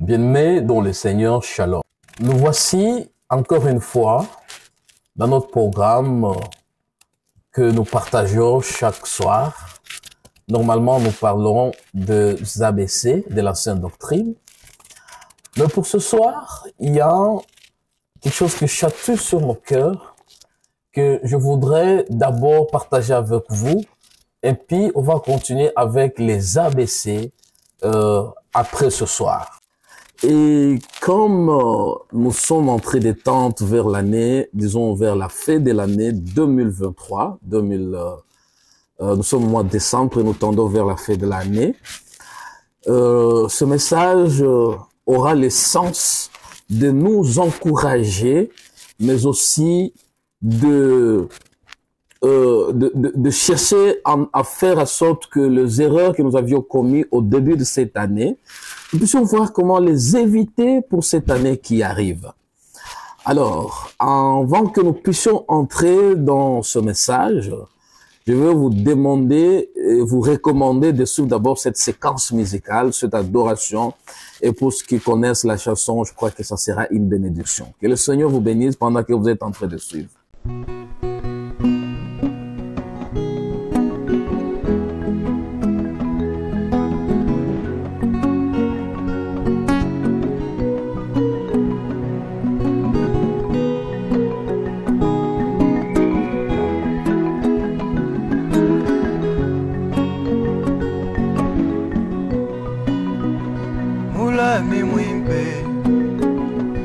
Bien-aimés dans le Seigneur, Shalom. Nous voici encore une fois dans notre programme que nous partageons chaque soir. Normalement, nous parlons des ABC, de l'ancienne doctrine. Mais pour ce soir, il y a quelque chose qui chatouille sur mon cœur que je voudrais d'abord partager avec vous. Et puis, on va continuer avec les ABC après ce soir. Et comme nous sommes entrés des tentes vers l'année, disons vers la fin de l'année 2023, nous sommes au mois de décembre et nous tendons vers la fin de l'année, ce message aura le sens de nous encourager, mais aussi de chercher à faire en sorte que les erreurs que nous avions commises au début de cette année, nous puissions voir comment les éviter pour cette année qui arrive. Alors, avant que nous puissions entrer dans ce message, je vais vous demander et vous recommander de suivre d'abord cette séquence musicale, cette adoration. Et pour ceux qui connaissent la chanson, je crois que ça sera une bénédiction. Que le Seigneur vous bénisse pendant que vous êtes en train de suivre.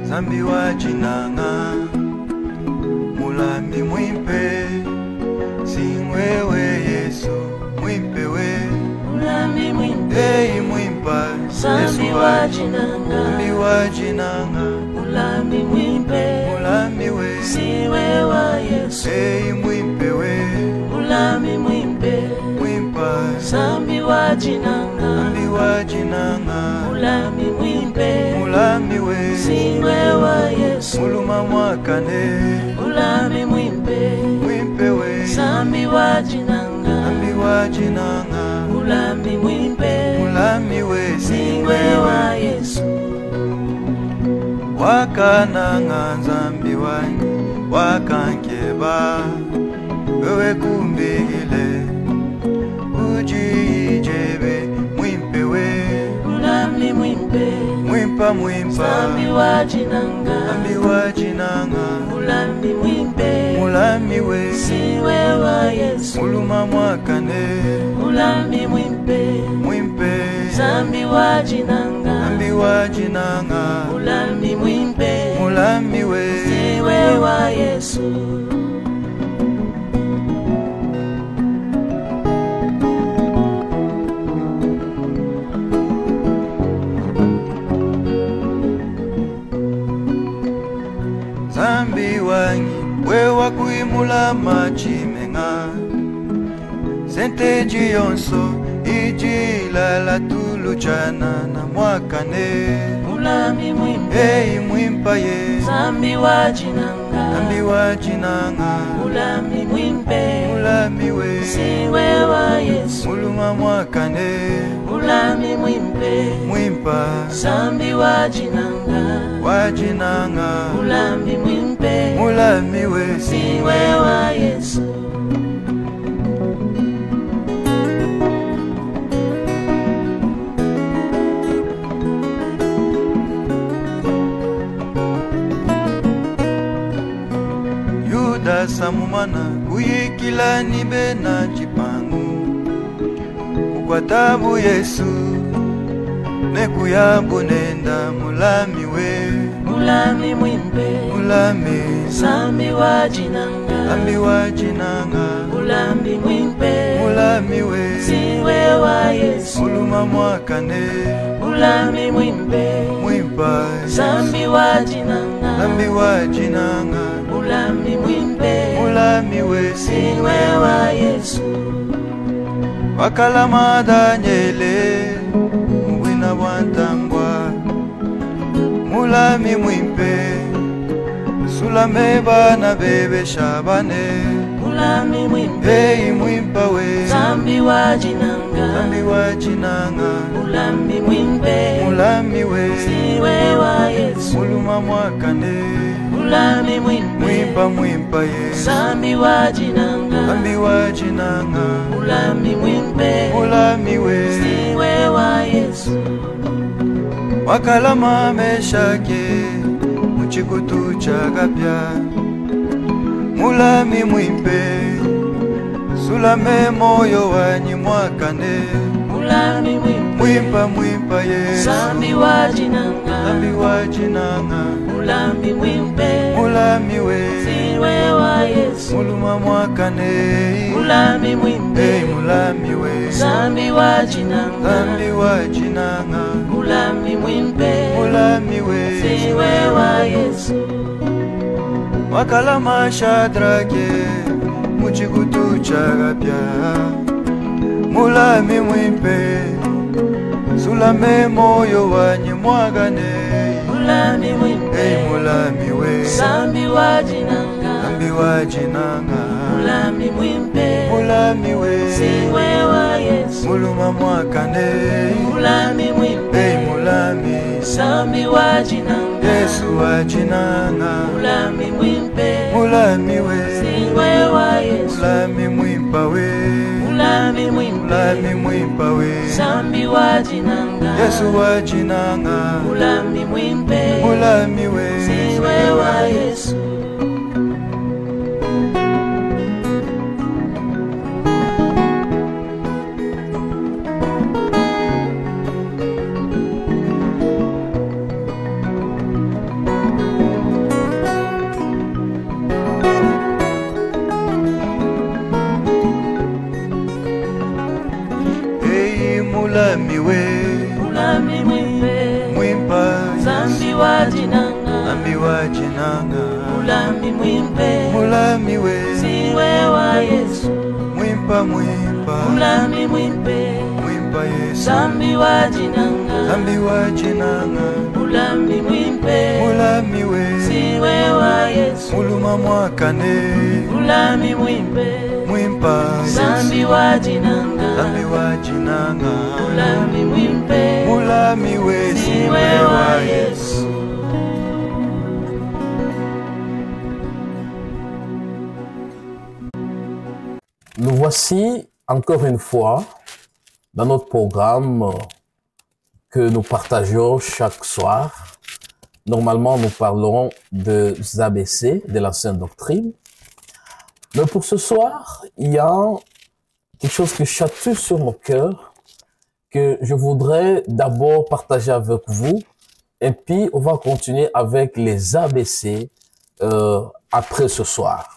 Zambi wa jinanga mulami mwimpe singwewe Yesu mwimpe we mulami mwimpe hey mwimpa Zambi wa jinanga mulami mwimpe mulami we siwewa Yesu hey mwimpe we mulami mwimpe mwimpa Zambi wa jinanga mulami mwimpe mulami we siwewa Yesu muluma mwakane mulami mwimpe we Zambi wa jinanga mulami mwimpe mulami we siwewa Yesu wakananga Nzambi wanyi wakankeba wewe kumbigile ujijebe mwimpe we mulami mwimpe mwimpa Zambi wa jinanga mulami mwimpe mulami we siwewa Yesu muluma mwakane mulami mwimpe Zambi wa jinanga mulami mwimpe mulami we siwewa Yesu Zambi wanyi wewa kuimula machimenga senteji yonso ijila la tuluchana na mwakane mulami mwimpe hey mwimpa ye Zambi wa jinanga mulami mwimpe mulami we siwewa Yesu muluma mwakane mulami mwimpe Zambi wa jinanga mulami mwimpe mulami we siwewa Yesu Yuda samumana kuyikila nibe na chipangu ukwatabu Yesu nekuyabu nenda mulami we mulami mwimpe Zambi wa jinanga mulami mwimpe mulami we siwewa Yesu muluma mwakane mulami mwimpe Zambi wa jinanga mulami mwimpe mulami we siwewa Yesu wakalama Daniele mwina wantangwa mulami mwimpe sulame bana bebe shabane mulami mwimpe hey mwimpa we Zambi wa jinanga Zambi wachinanga Mulami mwimpe Mulami we Siwe wa Yesu Muluma mwakane Mulami mwimpe Mwimpa ye Zambi wachinanga Zambi wachinanga Mulami mwimpe Mulami we Siwe wa Yesu Wakalama meshake Muchikutu chagapya Mulami mwimpe Sulame moyo wanyi mwakane Mulami mwimpe Mwimpa ye Zambi wachinanga Zambi wachinanga Mulami mwimpe Mulami we Siwe wa Yesu Muluma mwakane Mulami mwimpe Mulami we Zambi wachinanga Zambi wachinanga Mulami mwimpe Mulami we Siwe wa Yesu Wakalama Shadrake Muchikutu chagapya Mulami mwimpe Sulame moyo wanyi mwagane Mulami mwimpe Mulami we Zambi wachinanga Zambi wachinanga Mulami mwimpe Mulami we Siwe wa Yesu Muluma mwakane Mulami mwimpe Mulami Zambi wachinanga Yesu wachinanga Mulami mwimpe Mulami we Siwe wa Yesu Mulami mwimpa we Mulami mwimpe Mulami mwimpa we Zambi wachinanga Yesu wachinanga Mulami mwimpe Mulami we Siwe wa Yesu Mulami we Mulami mwimpe Mwimpa Zambi wachinanga Zambi wachinanga Mulami mwimpe Mulami we Siwe wa Yesu Mwimpa Mulami mwimpe Mwimpa Yesu Zambi wachinanga Zambi wachinanga Mulami mwimpe Mulami we Siwe wa Yesu Muluma mwakane Mulami mwimpe Mwimpa Zambi wachinanga Zambi wachinanga Mulami mwimpe Mulami we Siwe wa Yesu Nous voici encore une fois dans notre programme que nous partageons chaque soir. Normalement, nous parlons des ABC, de l'ancienne doctrine. Mais pour ce soir, il y a quelque chose qui chatouille sur mon cœur que je voudrais d'abord partager avec vous. Et puis, on va continuer avec les ABC après ce soir.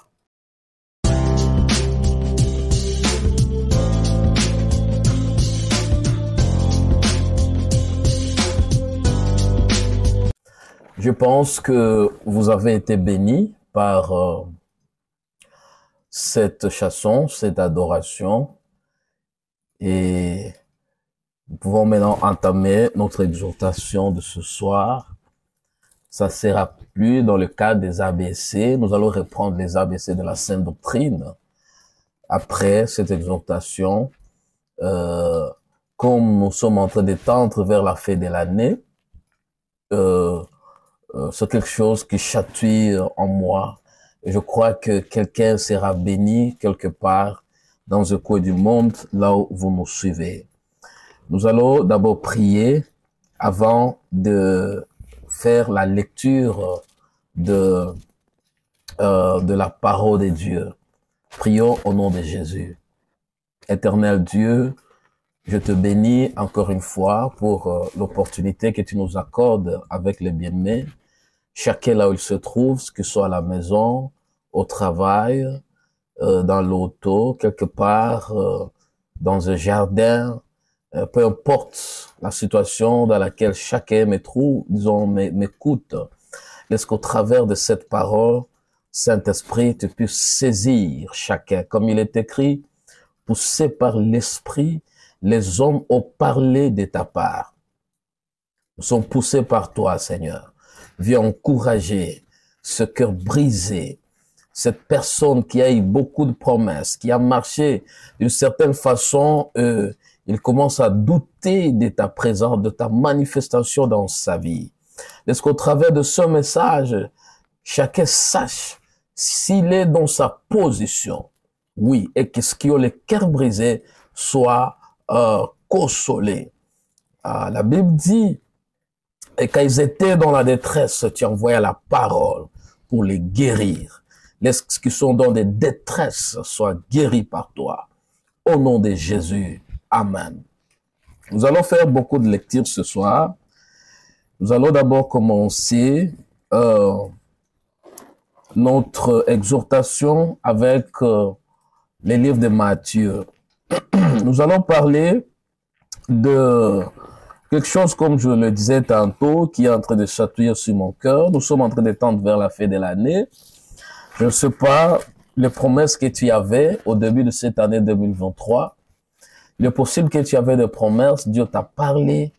Je pense que vous avez été bénis par cette chanson, cette adoration. Et nous pouvons maintenant entamer notre exhortation de ce soir. Ça sera plus dans le cadre des ABC. Nous allons reprendre les ABC de la Sainte Doctrine. Après cette exhortation, comme nous sommes en train de tendre vers la fin de l'année, c'est quelque chose qui chatouille en moi. Et je crois que quelqu'un sera béni quelque part dans un coin du monde, là où vous nous suivez. Nous allons d'abord prier avant de faire la lecture de la parole de Dieu. Prions au nom de Jésus. Éternel Dieu, je te bénis encore une fois pour l'opportunité que tu nous accordes avec les bien-aimés. Chacun là où il se trouve, que ce soit à la maison, au travail, dans l'auto, quelque part, dans un jardin, peu importe la situation dans laquelle chacun me trouve, disons, m'écoute. Laisse qu'au travers de cette parole, Saint-Esprit, tu puisses saisir chacun. Comme il est écrit, poussé par l'Esprit, les hommes ont parlé de ta part. Nous sommes poussés par toi, Seigneur. Viens encourager ce cœur brisé, cette personne qui a eu beaucoup de promesses, qui a marché d'une certaine façon, Il commence à douter de ta présence, de ta manifestation dans sa vie. Est-ce qu'au travers de ce message, chacun sache s'il est dans sa position? Oui, et que ce qui a le cœur brisé soit consolé. La Bible dit, et quand ils étaient dans la détresse, tu envoyais la parole pour les guérir. Laisse ceux qui sont dans des détresses soient guéris par toi. Au nom de Jésus. Amen. Nous allons faire beaucoup de lectures ce soir. Nous allons d'abord commencer notre exhortation avec les livres de Matthieu. Nous allons parler de quelque chose, comme je le disais tantôt, qui est en train de chatouiller sur mon cœur. Nous sommes en train de tendre vers la fin de l'année. Je ne sais pas les promesses que tu avais au début de cette année 2023. Il est possible que tu avais des promesses. Dieu t'a parlé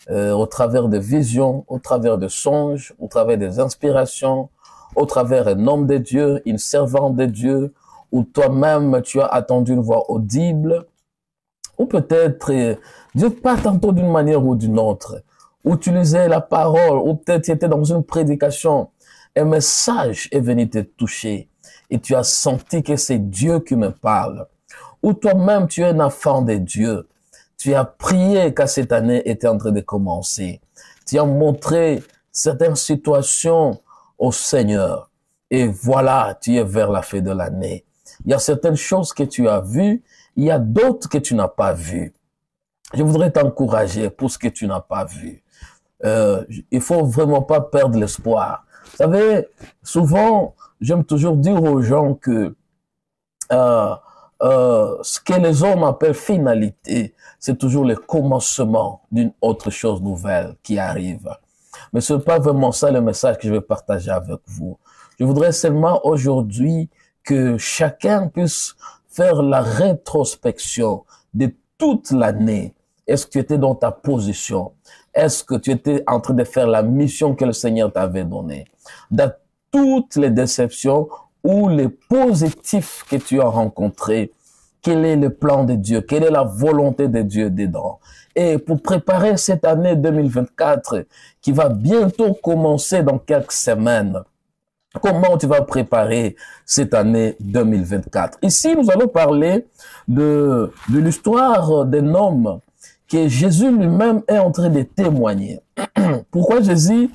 au travers de visions, au travers de songes, au travers des inspirations, au travers d'un homme de Dieu, une servante de Dieu, ou toi-même tu as attendu une voix audible, ou peut-être Dieu parle tantôt d'une manière ou d'une autre, ou tu lisais la parole, ou peut-être tu étais dans une prédication, un message est venu te toucher, et tu as senti que c'est Dieu qui me parle, ou toi-même tu es un enfant de Dieu, tu as prié quand cette année était en train de commencer, tu as montré certaines situations au Seigneur, et voilà, tu es vers la fin de l'année. Il y a certaines choses que tu as vues, il y a d'autres que tu n'as pas vues. Je voudrais t'encourager pour ce que tu n'as pas vu. Il faut vraiment pas perdre l'espoir. Vous savez, souvent, j'aime toujours dire aux gens que ce que les hommes appellent finalité, c'est toujours le commencement d'une autre chose nouvelle qui arrive. Mais ce n'est pas vraiment ça le message que je vais partager avec vous. Je voudrais seulement aujourd'hui que chacun puisse faire la rétrospection de toute l'année. Est-ce que tu étais dans ta position? Est-ce que tu étais en train de faire la mission que le Seigneur t'avait donnée? Dans toutes les déceptions ou les positifs que tu as rencontrés, quel est le plan de Dieu? Quelle est la volonté de Dieu dedans? Et pour préparer cette année 2024 qui va bientôt commencer dans quelques semaines, comment tu vas préparer cette année 2024? Ici, nous allons parler de l'histoire d'un homme que Jésus lui-même est en train de témoigner. Pourquoi Jésus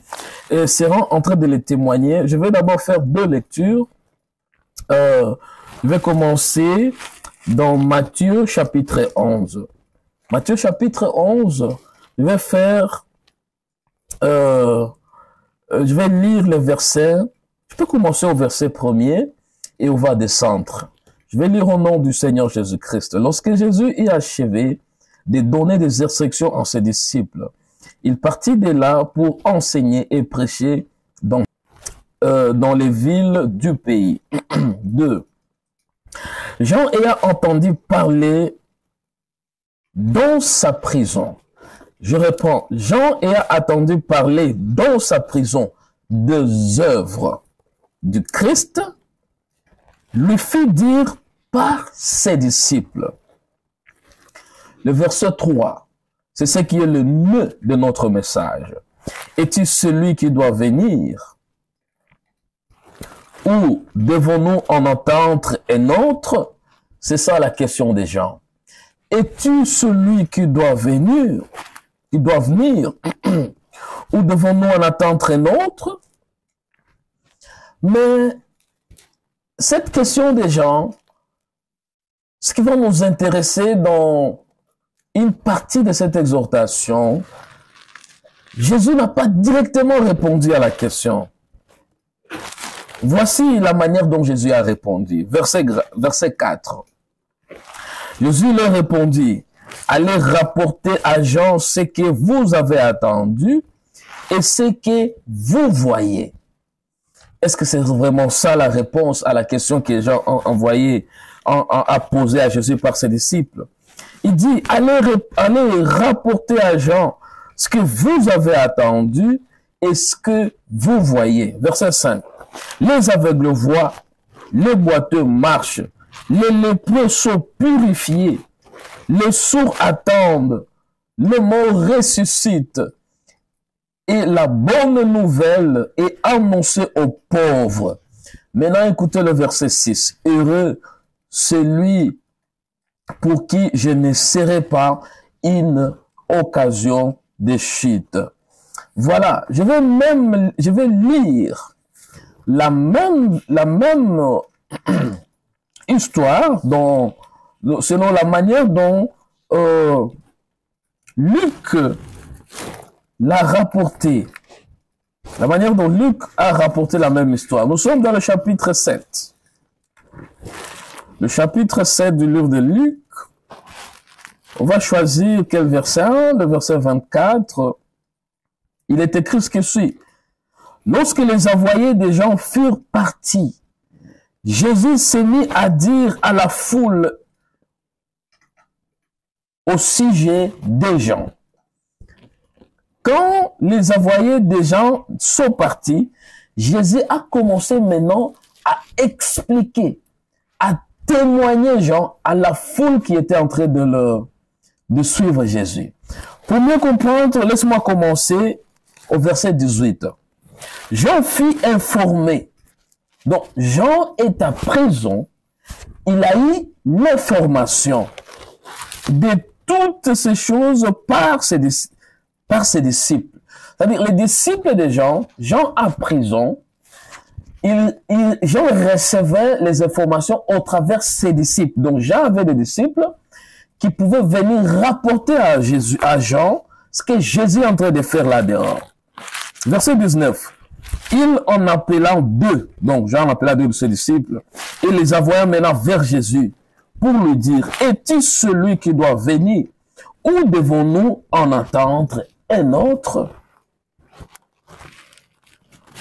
sera en train de le témoigner? Je vais d'abord faire deux lectures. Je vais commencer dans Matthieu chapitre 11. Matthieu chapitre 11, je vais faire... je vais lire les versets. Je peux commencer au verset 1er et on va descendre. Je vais lire au nom du Seigneur Jésus-Christ. Lorsque Jésus eut achevé de donner des instructions à ses disciples, il partit de là pour enseigner et prêcher dans les villes du pays. 2. Jean ayant entendu parler dans sa prison. Je réponds, Jean ayant entendu parler dans sa prison des œuvres du Christ, lui fit dire par ses disciples. Le verset 3, c'est ce qui est le nœud de notre message. Es-tu celui qui doit venir? Ou devons-nous en entendre un autre? C'est ça la question des gens. Es-tu celui qui doit venir? Ou devons-nous en attendre un autre? Mais cette question des gens, ce qui va nous intéresser dans une partie de cette exhortation, Jésus n'a pas directement répondu à la question. Voici la manière dont Jésus a répondu. Verset 4. Jésus leur répondit, allez rapporter à Jean ce que vous avez attendu et ce que vous voyez. Est-ce que c'est vraiment ça la réponse à la question que Jean a posée à Jésus par ses disciples? Il dit, allez rapporter à Jean ce que vous avez attendu et ce que vous voyez. Verset 5. Les aveugles voient, les boiteux marchent, les lépreux sont purifiés, les sourds attendent, le mort ressuscite, et la bonne nouvelle est annoncée aux pauvres. Maintenant, écoutez le verset 6. Heureux celui pour qui je ne serai pas une occasion de chute. Voilà, je vais lire la même histoire selon la manière dont Luc l'a rapporté. La manière dont Luc a rapporté la même histoire. Nous sommes dans le chapitre 7. Le chapitre 7 du livre de Luc. On va choisir quel verset? Le verset 24. Il est écrit ce qui suit. Lorsque les envoyés des gens furent partis, Jésus s'est mis à dire à la foule au sujet des gens. Quand les envoyés des gens sont partis, Jésus a commencé maintenant à expliquer, à témoigner Jean à la foule qui était en train de suivre Jésus. Pour mieux comprendre, laisse-moi commencer au verset 18. Jean fut informé. Donc, Jean est à prison. Il a eu l'information de toutes ces choses par ses disciples. C'est-à-dire, les disciples de Jean à prison, Jean recevait les informations au travers ses disciples. Donc, Jean avait des disciples qui pouvaient venir rapporter à Jean ce que Jésus est en train de faire là-dehors. Verset 19. Il en appela deux, donc Jean en appela deux de ses disciples, et les envoya maintenant vers Jésus pour lui dire, es-tu celui qui doit venir, ou devons-nous en attendre un autre?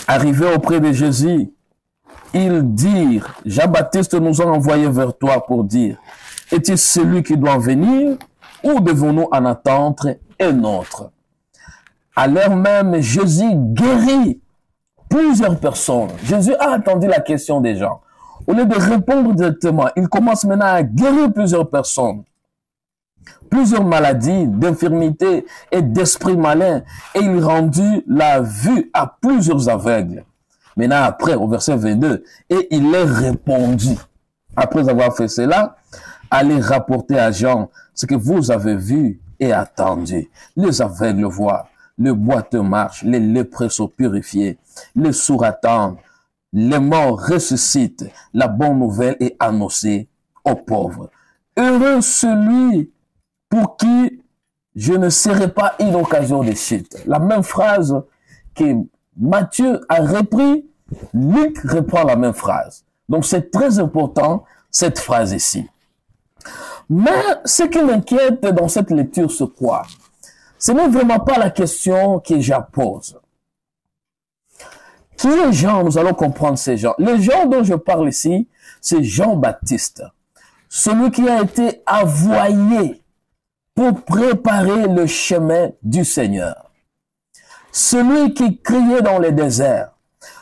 Arrivés auprès de Jésus, ils dirent, Jean-Baptiste nous a envoyés vers toi pour dire, es-tu celui qui doit venir, ou devons-nous en attendre un autre? À l'heure même, Jésus guérit plusieurs personnes. Jésus a attendu la question des gens. Au lieu de répondre directement, il commence maintenant à guérir plusieurs personnes. Plusieurs maladies, d'infirmités et d'esprits malins. Et il rendit la vue à plusieurs aveugles. Maintenant, après, au verset 22, et il leur répondit. Après avoir fait cela, allez rapporter à Jean ce que vous avez vu et attendu. Les aveugles voient. Le boiteux marche, les lépreux sont purifiés, les sourds attendent, les morts ressuscitent, la bonne nouvelle est annoncée aux pauvres. Heureux celui pour qui je ne serai pas une occasion de chute. La même phrase que Matthieu a repris, Luc reprend la même phrase. Donc c'est très important cette phrase ici. Mais ce qui m'inquiète dans cette lecture, c'est quoi? Ce n'est vraiment pas la question que Jean pose. Qui est Jean? Nous allons comprendre ces gens. Les gens dont je parle ici, c'est Jean-Baptiste. Celui qui a été envoyé pour préparer le chemin du Seigneur. Celui qui criait dans le désert.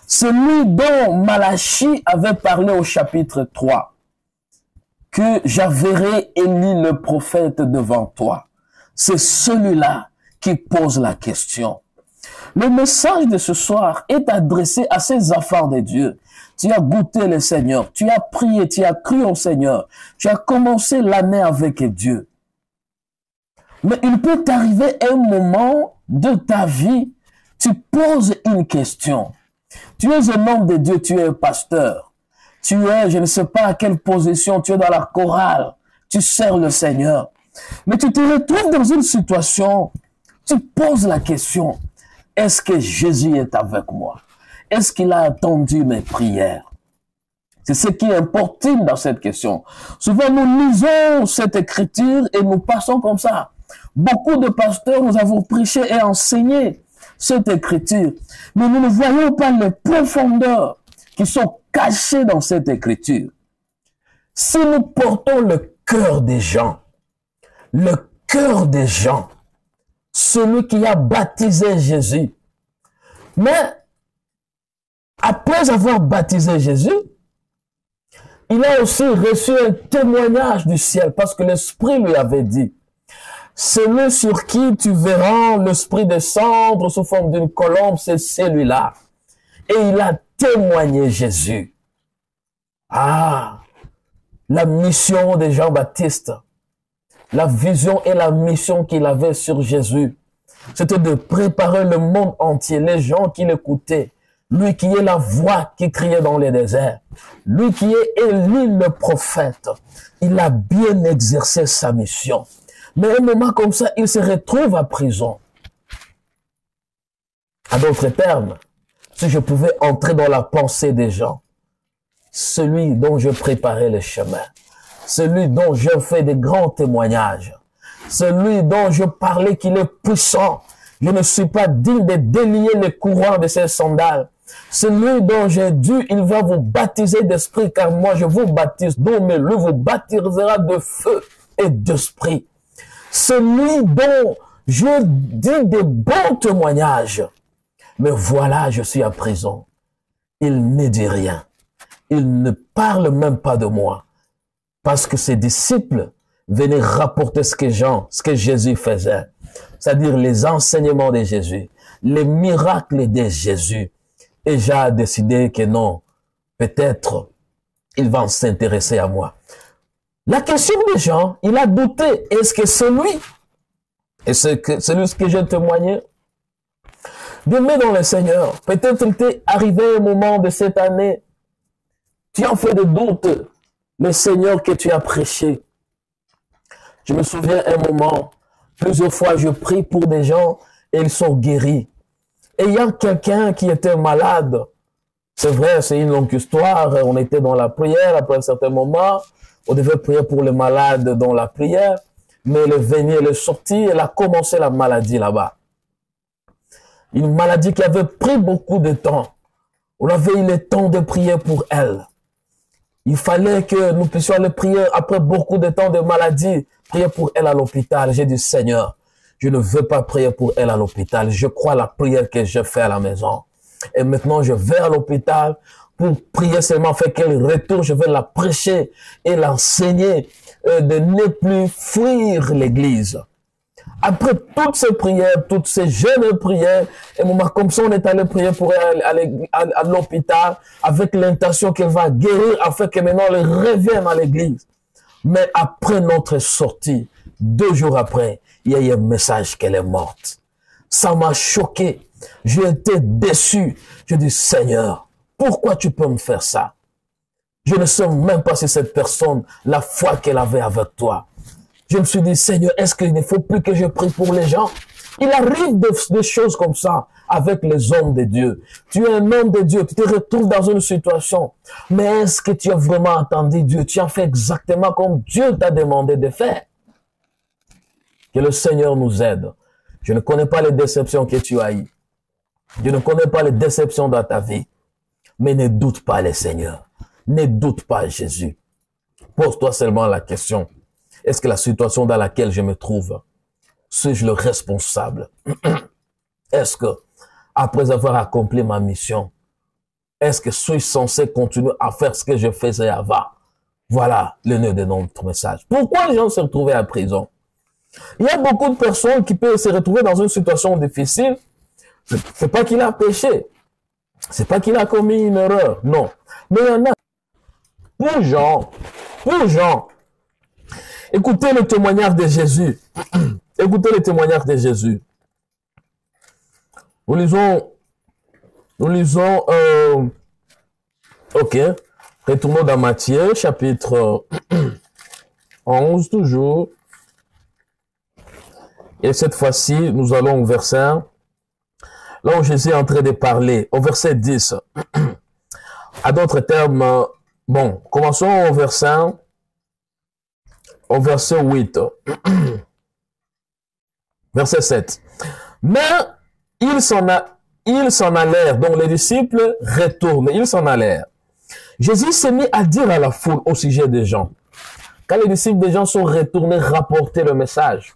Celui dont Malachie avait parlé au chapitre 3. Que j'enverrai Élie le prophète devant toi. C'est celui-là qui pose la question. Le message de ce soir est adressé à ces enfants de Dieu. Tu as goûté le Seigneur, tu as prié, tu as cru au Seigneur, tu as commencé l'année avec Dieu. Mais il peut t'arriver un moment de ta vie, tu poses une question. Tu es un homme de Dieu, tu es un pasteur. Tu es, je ne sais pas à quelle position, tu es dans la chorale, tu sers le Seigneur. Mais tu te retrouves dans une situation, tu poses la question, est-ce que Jésus est avec moi? Est-ce qu'il a attendu mes prières? C'est ce qui importune dans cette question. Souvent, nous lisons cette écriture et nous passons comme ça. Beaucoup de pasteurs, nous avons prêché et enseigné cette écriture. Mais nous ne voyons pas les profondeurs qui sont cachées dans cette écriture. Si nous portons le cœur des gens, celui qui a baptisé Jésus, mais après avoir baptisé Jésus, il a aussi reçu un témoignage du ciel parce que l'Esprit lui avait dit, celui sur qui tu verras l'Esprit descendre sous forme d'une colombe, c'est celui-là. Et il a témoigné Jésus. Ah, la mission de Jean-Baptiste, la vision et la mission qu'il avait sur Jésus, c'était de préparer le monde entier, les gens qui l'écoutaient, lui qui est la voix qui criait dans les déserts, lui qui est Élie le prophète. Il a bien exercé sa mission. Mais à un moment comme ça, il se retrouve à prison. À d'autres termes, si je pouvais entrer dans la pensée des gens, celui dont je préparais le chemin, celui dont je fais des grands témoignages, celui dont je parlais qu'il est puissant, je ne suis pas digne de délier les courants de ses sandales, celui dont j'ai dit, il va vous baptiser d'esprit, car moi je vous baptise d'eau, mais lui vous baptisera de feu et d'esprit. Celui dont je dis des bons témoignages, mais voilà, je suis à prison. Il ne dit rien. Il ne parle même pas de moi. Parce que ses disciples venaient rapporter ce que Jésus faisait. C'est-à-dire les enseignements de Jésus, les miracles de Jésus. Et j'ai décidé que non, peut-être, il va s'intéresser à moi. La question des gens, il a douté. Est-ce que c'est lui? Est-ce que c'est lui ce que j'ai témoigné? Bien-aimé dans le Seigneur, peut-être il t'est arrivé un moment de cette année, tu as fait des doutes, le Seigneur que tu as prêché. Je me souviens un moment, plusieurs fois je prie pour des gens et ils sont guéris. Et il y a quelqu'un qui était malade. C'est vrai, c'est une longue histoire, on était dans la prière, après un certain moment, on devait prier pour le malade dans la prière, mais elle est venue, elle est sortie, elle a commencé la maladie là-bas. Une maladie qui avait pris beaucoup de temps. On avait eu le temps de prier pour elle. Il fallait que nous puissions aller prier après beaucoup de temps de maladie, prier pour elle à l'hôpital. J'ai dit, Seigneur, je ne veux pas prier pour elle à l'hôpital. Je crois à la prière que je fais à la maison. Et maintenant, je vais à l'hôpital pour prier seulement, faire qu'elle retourne. Je vais la prêcher et l'enseigner de ne plus fuir l'église. Après toutes ces prières, toutes ces jeunes prières, et moment comme ça, on est allé prier pour elle à l'hôpital avec l'intention qu'elle va guérir afin que maintenant elle revienne à l'église. Mais après notre sortie, 2 jours après, il y a eu un message qu'elle est morte. Ça m'a choqué. J'ai été déçu. Je dis, Seigneur, pourquoi tu peux me faire ça? Je ne sais même pas si cette personne, la foi qu'elle avait avec toi. Je me suis dit, Seigneur, est-ce qu'il ne faut plus que je prie pour les gens? Il arrive des choses comme ça avec les hommes de Dieu. Tu es un homme de Dieu, tu te retrouves dans une situation. Mais est-ce que tu as vraiment entendu Dieu? Tu as fait exactement comme Dieu t'a demandé de faire. Que le Seigneur nous aide. Je ne connais pas les déceptions que tu as eues. Je ne connais pas les déceptions dans ta vie. Mais ne doute pas le Seigneur. Ne doute pas Jésus. Pose-toi seulement la question. Est-ce que la situation dans laquelle je me trouve, suis-je le responsable? Est-ce que, après avoir accompli ma mission, est-ce que suis-je censé continuer à faire ce que je faisais avant? Voilà le nœud de notre message. Pourquoi les gens se retrouvaient à prison? Il y a beaucoup de personnes qui peuvent se retrouver dans une situation difficile. C'est pas qu'il a péché. C'est pas qu'il a commis une erreur. Non. Mais il y en a. Pour Jean, écoutez le témoignage de Jésus. Écoutez le témoignage de Jésus. Nous lisons, ok, retournons dans Matthieu, chapitre 11, toujours. Et cette fois-ci, nous allons au verset, là où Jésus est en train de parler, au verset 10. À d'autres termes, bon, commençons au verset 8. Verset 7. Mais ils s'en allèrent, donc les disciples retournent, ils s'en allèrent. Jésus s'est mis à dire à la foule au sujet des gens. Quand les disciples des gens sont retournés rapporter le message,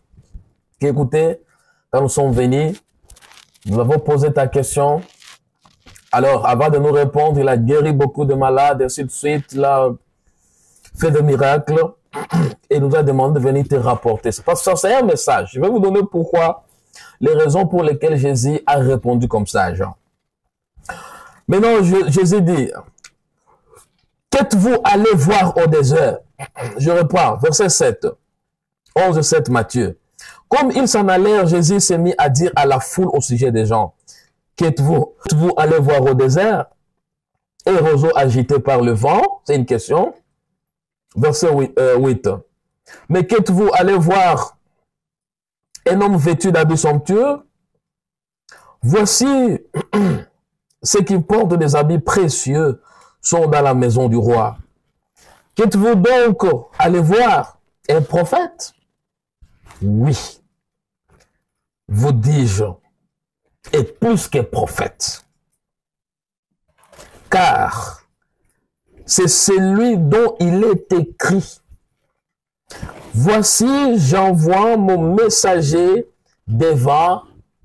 écoutez, quand nous sommes venus, nous avons posé ta question. Alors, avant de nous répondre, il a guéri beaucoup de malades, ainsi de suite. Là, fait des miracles et nous a demandé de venir te rapporter. C'est parce que c'est un message. Je vais vous donner pourquoi, les raisons pour lesquelles Jésus a répondu comme ça à Jean. Maintenant, Jésus dit, qu'êtes-vous allé voir au désert? Je reprends, verset 7, 11-7 Matthieu. Comme ils s'en allèrent, Jésus s'est mis à dire à la foule au sujet des gens, qu'êtes-vous allé voir au désert? Et roseau agité par le vent, c'est une question. Verset 8. Mais qu'êtes-vous allé voir un homme vêtu d'habits somptueux? Voici ceux qui portent des habits précieux sont dans la maison du roi. Qu'êtes-vous donc allé voir un prophète? Oui, vous dis-je, et plus qu'un prophète. Car c'est celui dont il est écrit. Voici, j'envoie mon messager devant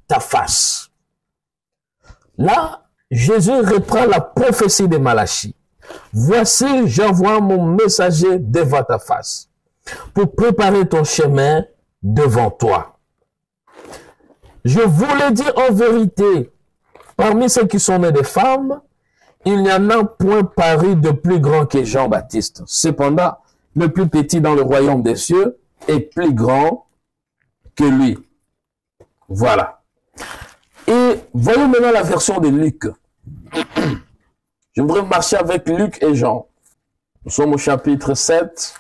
ta face. Là, Jésus reprend la prophétie de Malachie. Voici, j'envoie mon messager devant ta face pour préparer ton chemin devant toi. Je vous le dis en vérité, parmi ceux qui sont nés de femmes, il n'y en a point paru de plus grand que Jean-Baptiste. Cependant, le plus petit dans le royaume des cieux est plus grand que lui. Voilà. Et voyons maintenant la version de Luc. Je voudrais marcher avec Luc et Jean. Nous sommes au chapitre 7,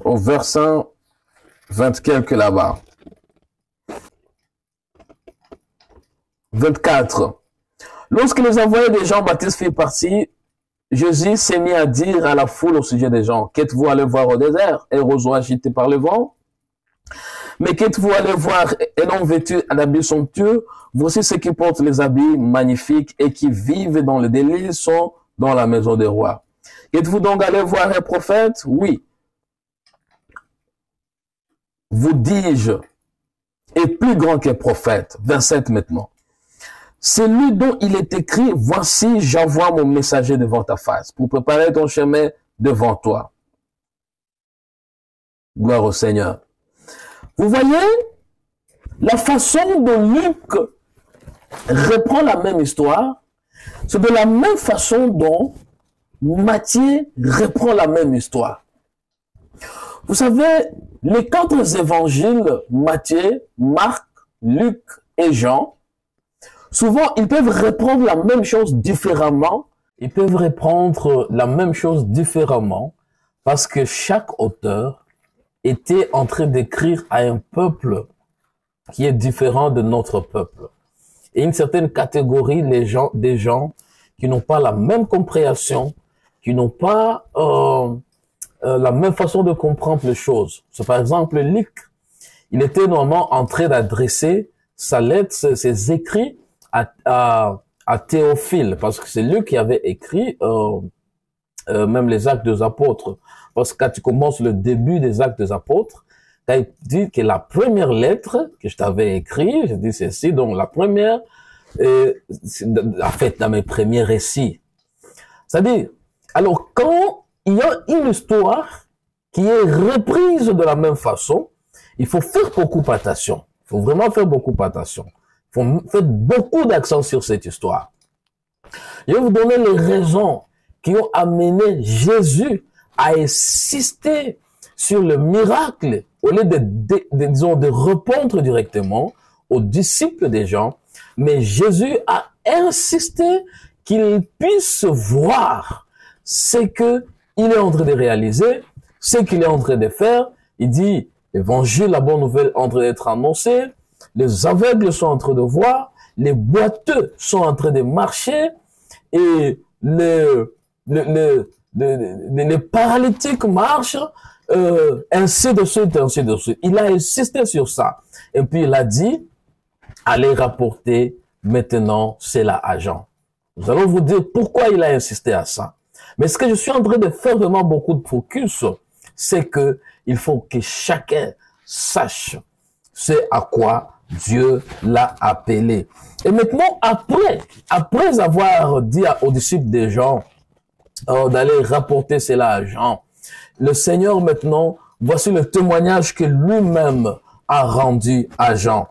au verset 20 quelques là-bas. 24. Lorsque les envoyés de Jean-Baptiste firent partie, Jésus s'est mis à dire à la foule au sujet des gens, qu'êtes-vous allé voir au désert? Un roseau agité par le vent? Mais qu'êtes-vous allé voir un homme vêtu en habits somptueux? Voici ceux qui portent les habits magnifiques et qui vivent dans le délice sont dans la maison des rois. Qu'êtes-vous donc allé voir un prophète? Oui. Vous dis-je, est plus grand qu'un prophète. 27 maintenant. Celui dont il est écrit, voici, j'envoie mon messager devant ta face pour préparer ton chemin devant toi. Gloire au Seigneur. Vous voyez la façon dont Luc reprend la même histoire, c'est de la même façon dont Matthieu reprend la même histoire. Vous savez, les 4 évangiles, Matthieu, Marc, Luc et Jean, souvent, ils peuvent reprendre la même chose différemment. Ils peuvent reprendre la même chose différemment parce que chaque auteur était en train d'écrire à un peuple qui est différent de notre peuple. Et une certaine catégorie des gens qui n'ont pas la même compréhension, qui n'ont pas la même façon de comprendre les choses. C'est par exemple Luc. Il était normalement en train d'adresser sa lettre, ses écrits à Théophile, parce que c'est lui qui avait écrit même les Actes des Apôtres. Parce que quand tu commences le début des Actes des Apôtres, quand il dit que la première lettre que je t'avais écrite, je dis ceci, donc la première, en fait, dans mes premiers récits. C'est-à-dire, alors quand il y a une histoire qui est reprise de la même façon, il faut faire beaucoup attention. Il faut vraiment faire beaucoup attention. Il faut faire beaucoup d'accent sur cette histoire. Je vais vous donner les raisons qui ont amené Jésus à insister sur le miracle au lieu de répondre directement aux disciples des gens. Mais Jésus a insisté qu'ils puissent voir ce qu'il est en train de réaliser, ce qu'il est en train de faire. Il dit, l'évangile, la bonne nouvelle est en train d'être annoncée, les aveugles sont en train de voir, les boiteux sont en train de marcher, et les paralytiques marchent, ainsi de suite, ainsi de suite. Il a insisté sur ça. Et puis il a dit, allez rapporter maintenant cela à Jean. Nous allons vous dire pourquoi il a insisté à ça. Mais ce que je suis en train de faire vraiment beaucoup de focus, c'est que il faut que chacun sache ce à quoi Dieu l'a appelé. Et maintenant, après avoir dit aux disciples de Jean d'aller rapporter cela à Jean. Le Seigneur maintenant, voici le témoignage que lui-même a rendu à Jean.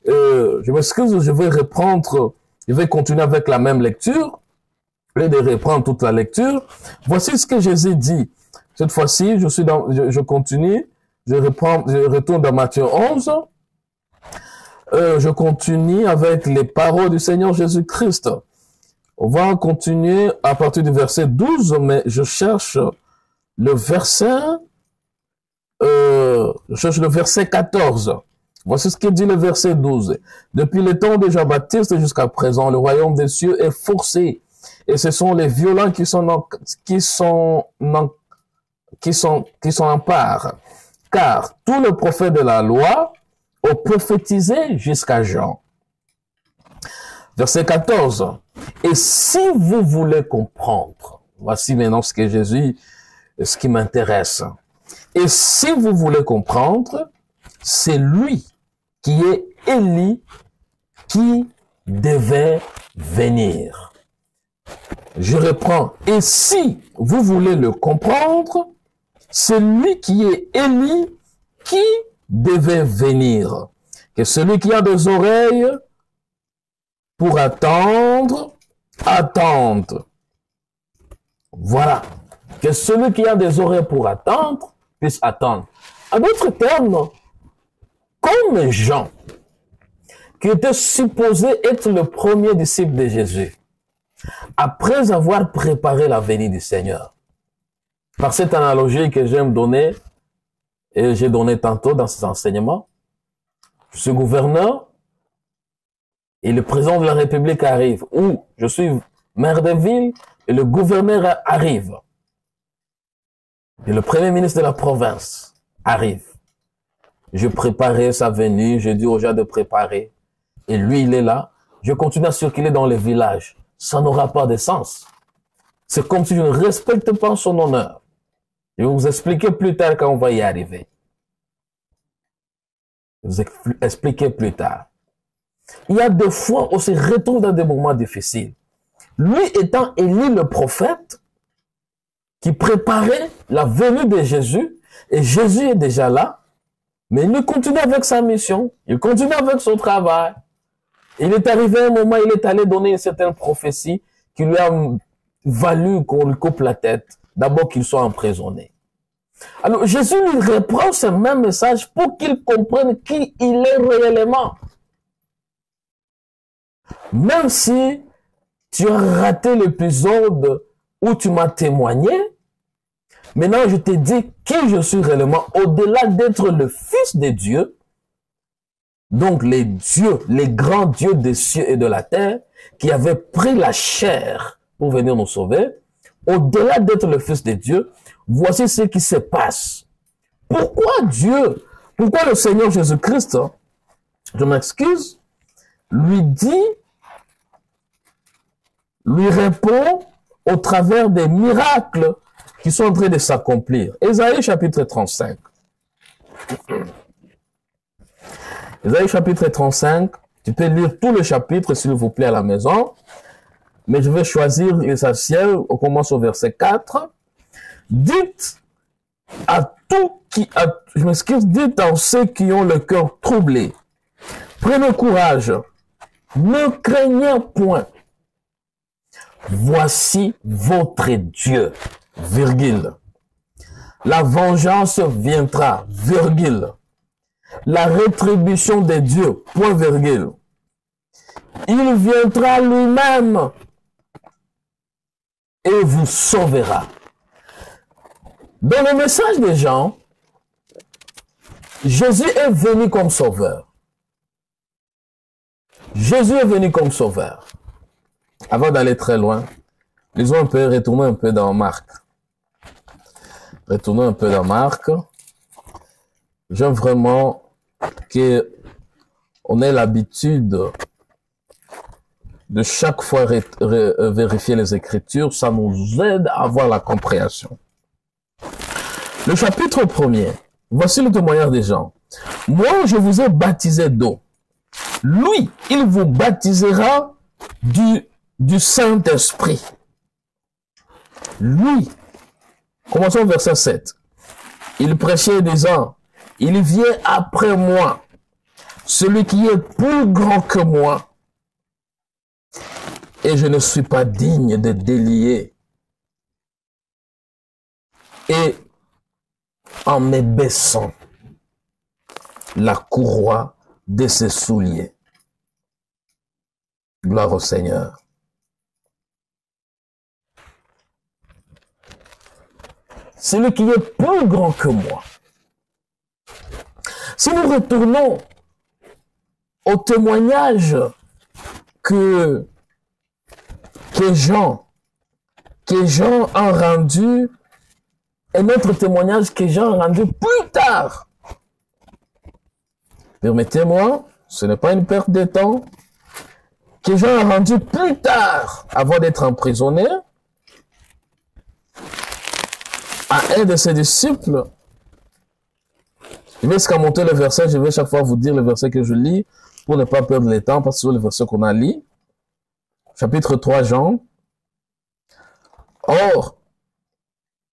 Je m'excuse, je vais continuer avec la même lecture. Au lieu de reprendre toute la lecture, voici ce que Jésus dit. Cette fois-ci, je continue, je retourne dans Matthieu 11. Je continue avec les paroles du Seigneur Jésus-Christ. On va continuer à partir du verset 12, mais je cherche le verset 14. Voici ce que dit le verset 12. Depuis le temps de Jean-Baptiste jusqu'à présent, le royaume des cieux est forcé. Et ce sont les violents qui s'en emparent. Car tous les prophètes de la loi ont prophétisé jusqu'à Jean. Verset 14. Et si vous voulez comprendre, voici maintenant ce que Jésus, ce qui m'intéresse. Et si vous voulez comprendre, c'est lui qui est Élie qui devait venir. Je reprends. Et si vous voulez le comprendre, c'est lui qui est Élie qui devait venir. Que celui qui a des oreilles pour attendre, attende. Voilà. Que celui qui a des oreilles pour attendre, puisse attendre. En d'autres termes, comme Jean, qui était supposé être le premier disciple de Jésus, après avoir préparé la venue du Seigneur, par cette analogie que j'aime donner, et j'ai donné tantôt dans ces enseignements, je suis gouverneur, et le président de la République arrive, ou je suis maire de ville, et le gouverneur arrive, et le premier ministre de la province arrive. Je préparais sa venue, je dis aux gens de préparer, et lui il est là, je continue à circuler dans les villages. Ça n'aura pas de sens. C'est comme si je ne respecte pas son honneur. Je vais vous expliquer plus tard quand on va y arriver. Je vais vous expliquer plus tard. Il y a des fois où on se retrouve dans des moments difficiles. Lui étant Élie le prophète, qui préparait la venue de Jésus, et Jésus est déjà là, mais il continue avec sa mission, il continue avec son travail. Il est arrivé à un moment, il est allé donner une certaine prophétie qui lui a valu qu'on lui coupe la tête, d'abord qu'il soit emprisonné. Alors Jésus lui reprend ce même message pour qu'il comprenne qui il est réellement. Même si tu as raté l'épisode où tu m'as témoigné, maintenant je te dis qui je suis réellement, au-delà d'être le Fils de Dieu, donc les dieux, les grands dieux des cieux et de la terre, qui avaient pris la chair pour venir nous sauver, au-delà d'être le Fils de Dieu, voici ce qui se passe. Pourquoi le Seigneur Jésus-Christ, je m'excuse, lui répond au travers des miracles qui sont en train de s'accomplir. Ésaïe chapitre 35. Ésaïe chapitre 35, tu peux lire tout le chapitre s'il vous plaît à la maison, mais je vais choisir l'essentiel, on commence au verset 4. Dites à ceux qui ont le cœur troublé, prenez courage, ne craignez point. Voici votre Dieu, virgule. La vengeance viendra, virgule. La rétribution de Dieu, point virgule. Il viendra lui-même et vous sauvera. Dans le message des gens, Jésus est venu comme sauveur. Jésus est venu comme sauveur. Avant d'aller très loin, lisons un peu, retournons un peu dans Marc. Retournons un peu dans Marc. J'aime vraiment qu'on ait l'habitude de chaque fois vérifier les Écritures. Ça nous aide à avoir la compréhension. Le chapitre 1er. Voici le témoignage des gens. Moi, je vous ai baptisé d'eau. Lui, il vous baptisera du Saint-Esprit. Lui, commençons au verset 7. Il prêchait disant, il vient après moi, celui qui est plus grand que moi, et je ne suis pas digne de délier. Et en me baissant la courroie de ses souliers. Gloire au Seigneur. Celui qui est plus grand que moi. Si nous retournons au témoignage que Jean a rendu, et notre témoignage que Jean a rendu plus tard. Permettez-moi, ce n'est pas une perte de temps, que Jean a rendu plus tard, avant d'être emprisonné, à un de ses disciples. Je vais escamoter le verset, je vais chaque fois vous dire le verset que je lis, pour ne pas perdre le temps, parce que c'est le verset qu'on a lu. Chapitre 3, Jean. Or,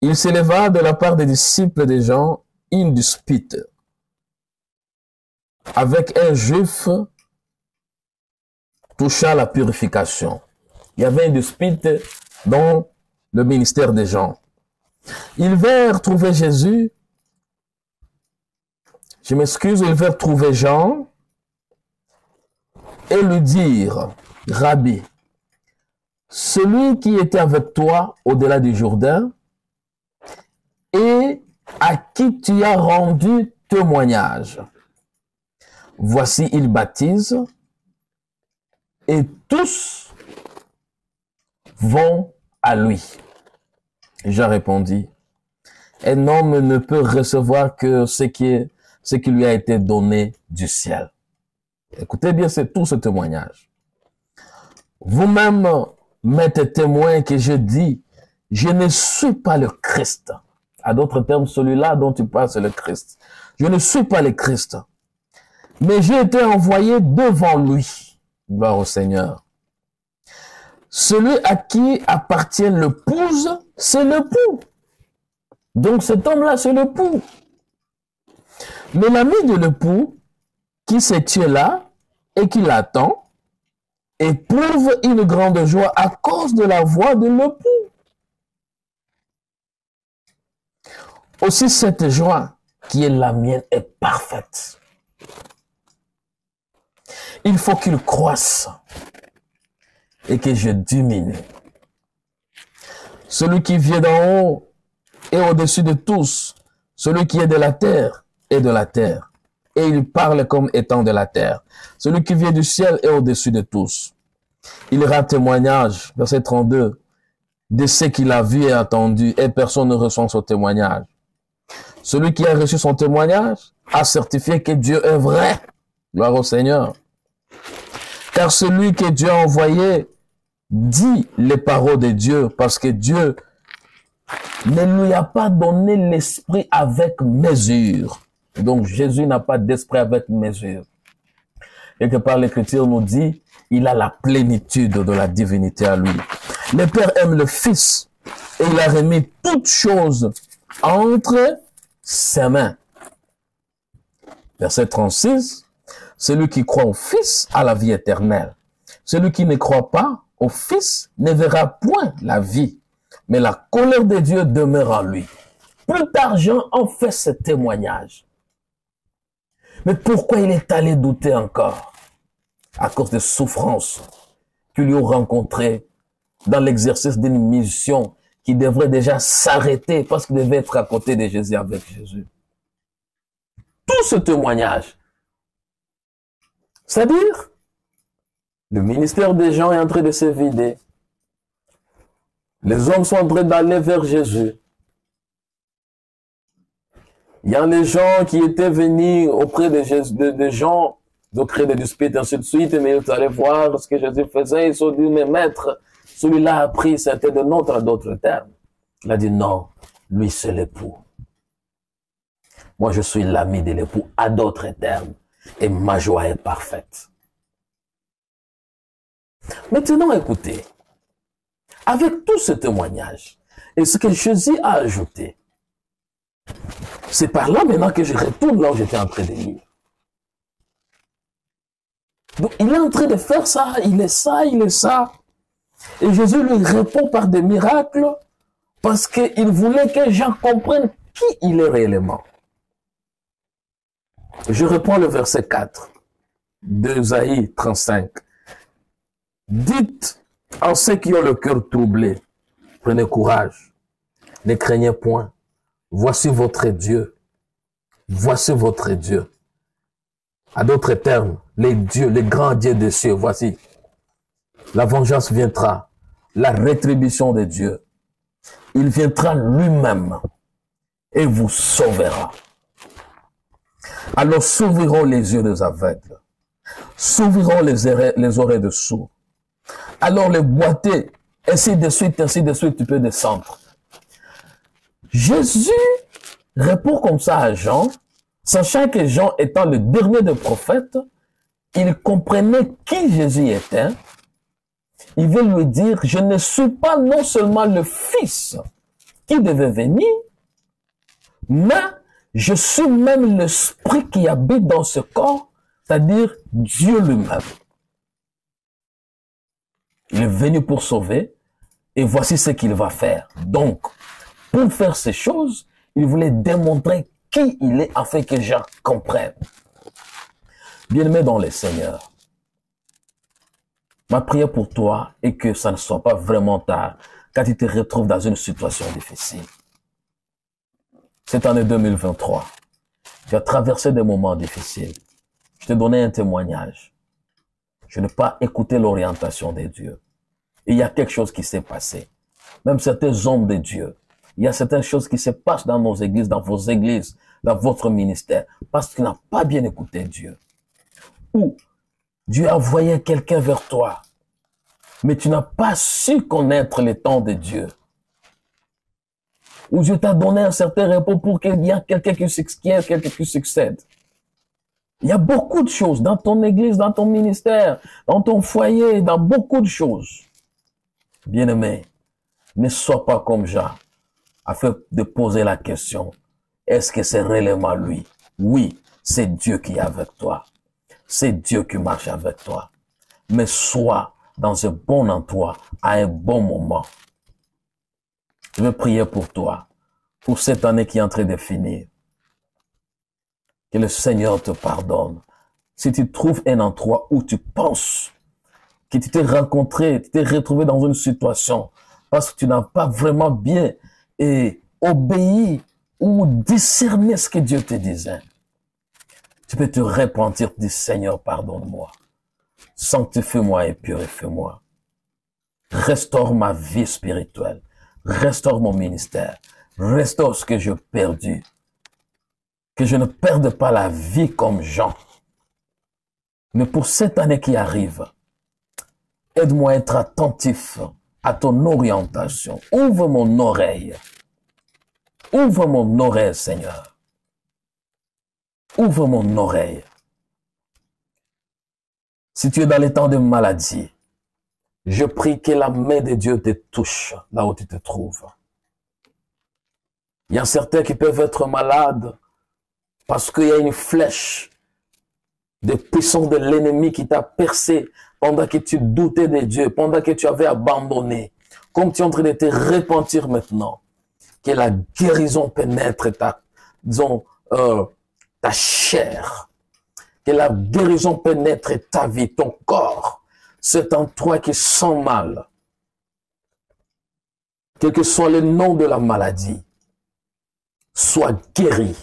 il s'éleva de la part des disciples de Jean une dispute avec un juif touchant à la purification. Il y avait une dispute dans le ministère de Jean. Ils vinrent trouver Jésus. Je m'excuse, ils vinrent trouver Jean et lui dire, Rabbi, celui qui était avec toi au-delà du Jourdain et à qui tu as rendu témoignage. Voici, il baptise et tous vont à lui. Jean répondit, un homme ne peut recevoir que ce qui lui a été donné du ciel. Écoutez bien, c'est tout ce témoignage. Vous-même m'êtes témoin que je dis, je ne suis pas le Christ. À d'autres termes, celui-là dont tu parles, c'est le Christ. Je ne suis pas le Christ. Mais j'ai été envoyé devant lui. Gloire au Seigneur. Celui à qui appartient l'épouse, c'est l'époux. Donc cet homme-là, c'est l'époux. Mais l'ami de l'époux, qui s'est tué là et qui l'attend, éprouve une grande joie à cause de la voix de l'époux. Aussi cette joie qui est la mienne est parfaite. Il faut qu'il croisse et que je diminue. Celui qui vient d'en haut est au-dessus de tous. Celui qui est de la terre est de la terre. Et il parle comme étant de la terre. Celui qui vient du ciel est au-dessus de tous. Il rend témoignage, verset 32, de ce qu'il a vu et entendu, et personne ne reçoit son témoignage. Celui qui a reçu son témoignage a certifié que Dieu est vrai. Gloire au Seigneur. Car celui que Dieu a envoyé dit les paroles de Dieu, parce que Dieu ne lui a pas donné l'esprit avec mesure. Donc Jésus n'a pas d'esprit avec mesure. Quelque part l'Écriture nous dit, il a la plénitude de la divinité à lui. Le Père aime le Fils et il a remis toutes choses entre ses mains. Verset 36, celui qui croit au Fils a la vie éternelle. Celui qui ne croit pas au Fils ne verra point la vie, mais la colère de Dieu demeure en lui. Plus tard, Jean en fait ce témoignage. Mais pourquoi il est allé douter encore? À cause des souffrances qu'il lui a rencontrées dans l'exercice d'une mission qui devrait déjà s'arrêter parce qu'il devait être à côté de Jésus, avec Jésus. Tout ce témoignage, c'est-à-dire, le ministère des gens est en train de se vider. Les hommes sont en train d'aller vers Jésus. Il y a les gens qui étaient venus auprès de Jésus, des gens, ils ont créé des disputes, ainsi de suite, mais ils allaient voir ce que Jésus faisait, ils se sont dit, mais maître, celui-là a pris, c'était de notre à d'autres termes. Il a dit, non, lui c'est l'époux. Moi je suis l'ami de l'époux à d'autres termes, et ma joie est parfaite. Maintenant écoutez, avec tout ce témoignage, Et ce que Jésus a ajouté, c'est par là maintenant que je retourne là où j'étais en train de lire. Donc, il est en train de faire ça, il est ça, il est ça. Et Jésus lui répond par des miracles parce qu'il voulait que Jean comprenne qui il est réellement. Je reprends le verset 4 d'Ésaïe 35. Dites en ceux qui ont le cœur troublé, prenez courage, ne craignez point. Voici votre Dieu. Voici votre Dieu. À d'autres termes, les dieux, les grands dieux des cieux, voici. La vengeance viendra, la rétribution de Dieu. Il viendra lui-même et vous sauvera. Alors s'ouvriront les yeux des aveugles, s'ouvriront les oreilles de sourds. Alors les boiteux, ainsi de suite, tu peux descendre. Jésus répond comme ça à Jean, sachant que Jean étant le dernier des prophètes, il comprenait qui Jésus était. Il veut lui dire, je ne suis pas non seulement le Fils qui devait venir, mais je suis même l'Esprit qui habite dans ce corps, c'est-à-dire Dieu lui-même. Il est venu pour sauver, et voici ce qu'il va faire. Donc, pour faire ces choses, il voulait démontrer qui il est afin que les gens comprennent. Bien-aimé dans le Seigneur, ma prière pour toi est que ça ne soit pas vraiment tard quand tu te retrouves dans une situation difficile. Cette année 2023, tu as traversé des moments difficiles. Je te donnais un témoignage. Je n'ai pas écouté l'orientation de Dieu. Et il y a quelque chose qui s'est passé. Même certains hommes de Dieu, il y a certaines choses qui se passent dans nos églises, dans vos églises, dans votre ministère, parce que tu n'as pas bien écouté Dieu. Ou Dieu a envoyé quelqu'un vers toi, mais tu n'as pas su connaître les temps de Dieu. Ou Dieu t'a donné un certain repos pour qu'il y ait quelqu'un qui succède. Il y a beaucoup de choses dans ton église, dans ton ministère, dans ton foyer, dans beaucoup de choses. Bien-aimé, ne sois pas comme Jean, afin de poser la question, est-ce que c'est réellement lui? Oui, c'est Dieu qui est avec toi. C'est Dieu qui marche avec toi. Mais sois dans un bon emploi, à un bon moment. Je veux prier pour toi, pour cette année qui est en train de finir. Que le Seigneur te pardonne. Si tu trouves un endroit où tu penses que tu t'es rencontré, tu t'es retrouvé dans une situation parce que tu n'as pas vraiment bien obéi ou discerné ce que Dieu te disait, tu peux te repentir, dire Seigneur, pardonne-moi. Sanctifie-moi et purifie-moi. Restaure ma vie spirituelle. Restaure mon ministère. Restaure ce que j'ai perdu. Que je ne perde pas la vie comme Jean. Mais pour cette année qui arrive, aide-moi à être attentif à ton orientation. Ouvre mon oreille. Ouvre mon oreille, Seigneur. Ouvre mon oreille. Si tu es dans les temps de maladie, je prie que la main de Dieu te touche là où tu te trouves. Il y a certains qui peuvent être malades parce qu'il y a une flèche de puissance de l'ennemi qui t'a percé pendant que tu doutais de Dieu, pendant que tu avais abandonné. Comme tu es en train de te repentir maintenant, que la guérison pénètre ta chair, que la guérison pénètre ta vie, ton corps. C'est en toi qui sent mal. Quel que soit le nom de la maladie, sois guéri.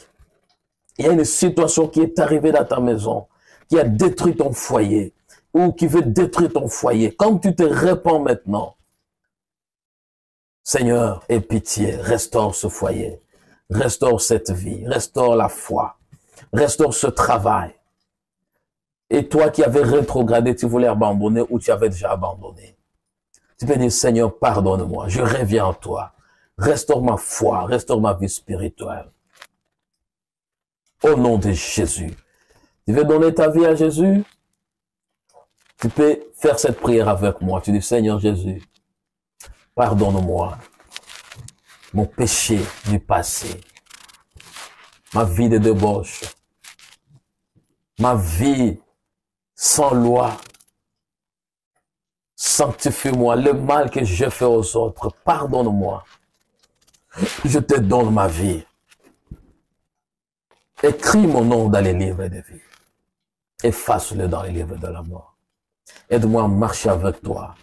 Il y a une situation qui est arrivée dans ta maison, qui a détruit ton foyer, ou qui veut détruire ton foyer. Comme tu te répands maintenant, Seigneur, aie pitié, restaure ce foyer, restaure cette vie, restaure la foi, restaure ce travail. Et toi qui avais rétrogradé, tu voulais abandonner ou tu avais déjà abandonné. Tu peux dire, Seigneur, pardonne-moi, je reviens en toi. Restaure ma foi, restaure ma vie spirituelle. Au nom de Jésus. Tu veux donner ta vie à Jésus? Tu peux faire cette prière avec moi. Tu dis, Seigneur Jésus, pardonne-moi. mon péché du passé, ma vie de débauche, ma vie sans loi. Sanctifie-moi, le mal que je fais aux autres, pardonne-moi. Je te donne ma vie. Écris mon nom dans les livres de vie. Efface-le dans les livres de la mort. Aide-moi à marcher avec toi.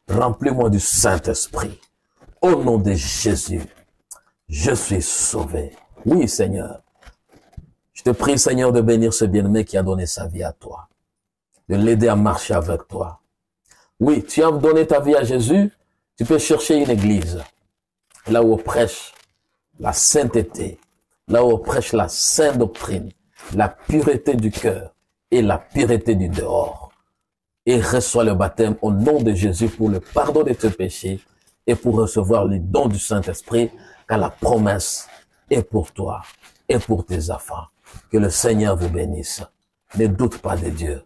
Remplis-moi du Saint-Esprit. Au nom de Jésus, je suis sauvé. Oui, Seigneur. Je te prie, Seigneur, de bénir ce bien-aimé qui a donné sa vie à toi. De l'aider à marcher avec toi. Oui, tu as donné ta vie à Jésus, tu peux chercher une église. Là où on prêche la sainteté, là où on prêche la sainte doctrine, la pureté du cœur et la pureté du dehors. Et reçois le baptême au nom de Jésus pour le pardon de tes péchés et pour recevoir les dons du Saint-Esprit, car la promesse est pour toi et pour tes enfants. Que le Seigneur vous bénisse. Ne doute pas de Dieu.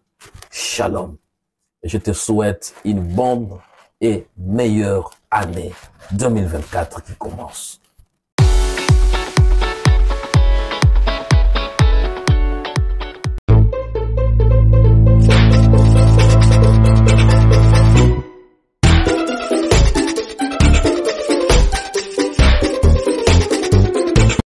Shalom. Je te souhaite une bonne et meilleure année 2024 qui commence.